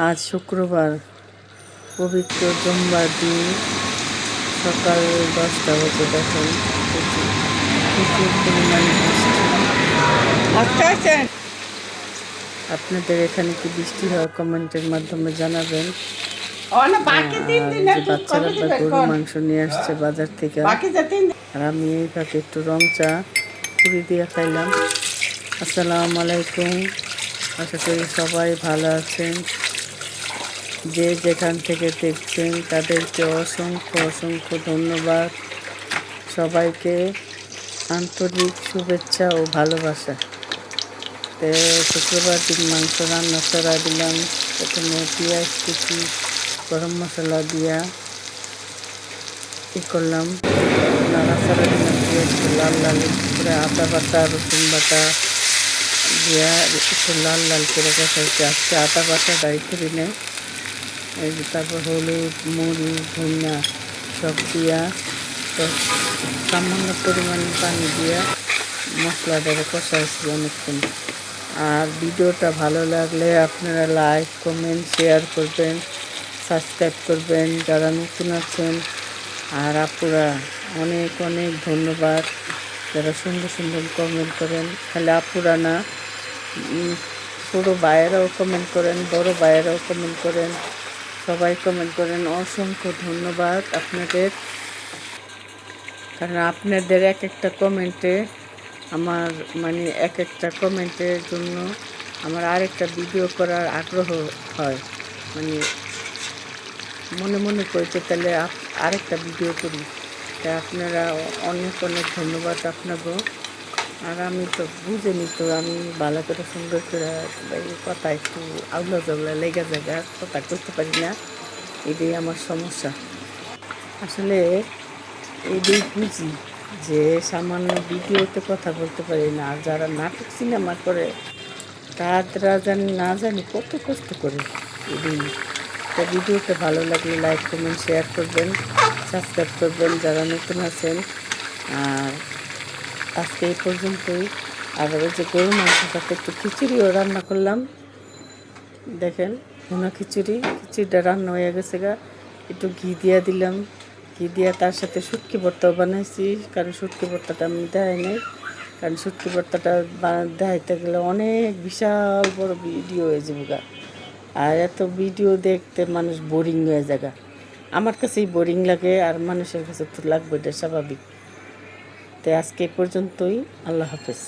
আজ শুক্রবার, পবিত্র জুম্মার দিন, সকাল 10টা বাজে। দেখুন প্রচুর পরিমাণে বৃষ্টি। আপনাদের এখানে কি বৃষ্টি হয়? কমেন্টের মাধ্যমে জানাবেন। যে বাচ্চারা গরুর মাংস নিয়ে আসছে বাজার থেকে, আর আমি এইভাবে একটু রং চা পুরি দিয়ে খাইলাম। আসসালামু আলাইকুম, আশা করি সবাই ভালো আছেন। যে যেখান থেকে দেখছেন তাদেরকে অসংখ্য অসংখ্য ধন্যবাদ। সবাইকে আন্তরিক শুভেচ্ছা ও ভালোবাসা। তো শুক্রবার দিন মাংস রান্না চড়া দিলাম। প্রথমে পেঁয়াজ কুচি, গরম মশলা দিয়া করলাম, নাড়াচাড়া দিলাম। পেঁয়াজকে লাল লাল করে আদা বাটা রসুন বাটা দিয়া একটু লাল লাল করে কষাইছে। আজকে আদা বাটা ডাই করি নেই। এই যে তারপর হলুদ, মরিচ, ধনিয়া সব দিয়া সামান্য পরিমাণে পানি দিয়া মশলাটাকে কষাইছি অনেকক্ষণ। আর ভিডিওটা ভালো লাগলে আপনারা লাইক, কমেন্ট, শেয়ার করবেন, সাবস্ক্রাইব করবেন যারা নতুন আছেন। আর আপুরা অনেক অনেক ধন্যবাদ যারা সুন্দর সুন্দর কমেন্ট করেন। খালি আপুরা না, ছোটো ভাইয়েরাও কমেন্ট করেন, বড় ভাইয়েরাও কমেন্ট করেন, সবাই কমেন্ট করেন। অসংখ্য ধন্যবাদ আপনাদের, কারণ আপনাদের এক একটা কমেন্টে আমার এক একটা কমেন্টের জন্য আমার আরেকটা ভিডিও করার আগ্রহ হয়। মনে মনে করতে তাহলে আরেকটা ভিডিও করি। তাই আপনারা অনেক অনেক ধন্যবাদ আপনাকেও। আর আমি তো বুঝেনি, তো আমি ভালো করে সুন্দর করে কথা একটু আউলা জগলা লেগে জায়গা কথা করতে পারি না, এটাই আমার সমস্যা। আসলে এটাই বুঝি যে সামান্য ভিডিওতে কথা বলতে পারি না। আর যারা নাটক সিনেমা করে তারা জানি কত কষ্ট করে এদিন। তো ভিডিওটা ভালো লাগলে লাইক, কমেন্ট, শেয়ার করবেন, সাবস্ক্রাইব করবেন যারা নতুন আছেন। আর আজকে এই পর্যন্তই। আর ওই যে গরুর মাংসের সাথে একটু খিচুড়িও রান্না করলাম। দেখেন ভুনা খিচুড়িটা রান্না হয়ে গেছে গা। একটু ঘি দিয়া দিলাম, ঘি দিয়া তার সাথে শুটকি ভর্তাও বানাইছি। কারণ শুটকি ভর্তাটা আমি দেখাই নাই, কারণ শুটকি ভর্তাটা দেখাইতে গেলে অনেক বিশাল বড় ভিডিও হয়ে যাবে গা। আর এত ভিডিও দেখতে মানুষ বোরিং হয়ে যায়। আমার কাছেই বোরিং লাগে, আর মানুষের কাছে তো লাগবে, এটা স্বাভাবিক। তো আজকে এই পর্যন্তই। আল্লাহ হাফেজ।